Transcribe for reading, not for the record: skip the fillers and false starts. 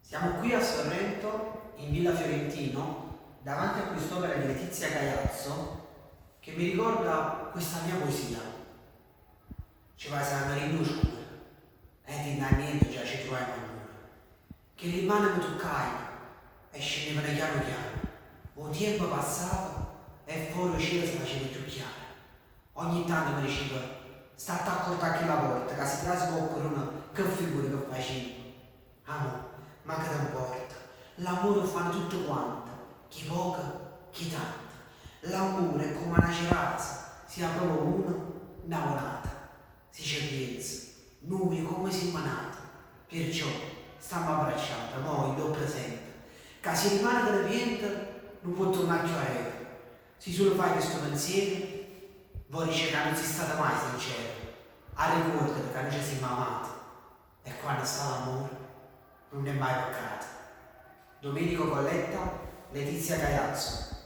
Siamo qui a Sorrento, in Villa Fiorentino, davanti a quest'opera di Letizia Caiazzo che mi ricorda questa mia poesia. Ci va a minuscola, ti da niente già ci troviamo ancora. Che le mani mi toccai e scendevano piano piano. Il tempo passava e fuori il cielo si faceva più chiaro. Ogni tanto mi diceva, state accorto a chi la porta, che si trasco qualcuno, che figura che facevo. Amore, ma che non importa, l'amore lo fanno tutto quanto, chi poco, chi tanto. L'amore è come una cerasa, si apre uno, innamorata, si certezza, noi come si manata, perciò stiamo abbracciati, noi do presente, che se rimane che niente non può tornare più a re. Se solo fai questo pensiero, vuoi dice che non si è stata mai sincero, a ricordare che non ci siamo amati, e quando sta l'amore non è mai peccato. Domenico Colletta, Letizia Caiazzo.